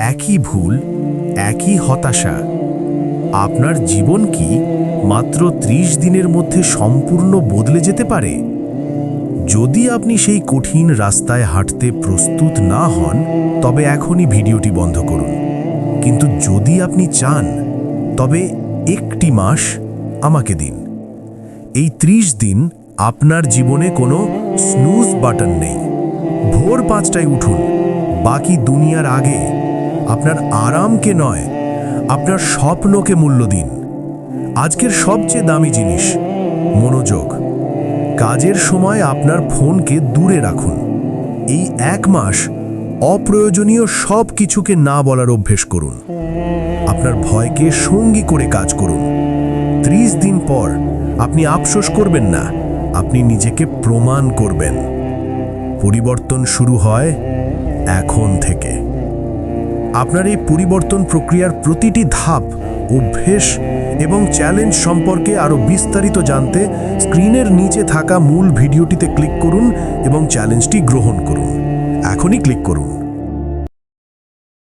একই ভুল, একই হতাশা। আপনার জীবন কি মাত্র ৩০ দিনের মধ্যে সম্পূর্ণ বদলে যেতে পারে? যদি আপনি সেই কঠিন রাস্তায় হাঁটতে প্রস্তুত না হন, তবে এখনই ভিডিওটি বন্ধ করুন। কিন্তু যদি আপনি চান, তবে একটি মাস আমাকে দিন। এই ৩০ দিন আপনার জীবনে কোনো স্নুজ বাটন নেই। ভোর ৫টায় উঠুন, বাকি দুনিয়ার আগে। আপনার আরামকে নয়, আপনার স্বপ্নকে মূল্য দিন। আজকের সবচেয়ে দামি জিনিস মনোযোগ। কাজের সময় আপনার ফোনকে দূরে রাখুন। এই ১ মাস অপ্রয়োজনীয় সব কিছুকে না বলার অভ্যেস করুন। আপনার ভয়কে সঙ্গী করে কাজ করুন। ৩০ দিন পর আপনি আফসোস করবেন না, আপনি নিজেকে প্রমাণ করবেন। পরিবর্তন শুরু হয় এখন থেকে। আপনার এই পরিবর্তন প্রক্রিয়ার প্রতিটি ধাপ, অভ্যেস এবং চ্যালেঞ্জ সম্পর্কে আরও বিস্তারিত জানতে স্ক্রিনের নিচে থাকা মূল ভিডিওটিতে ক্লিক করুন এবং চ্যালেঞ্জটি গ্রহণ করুন। এখনই ক্লিক করুন।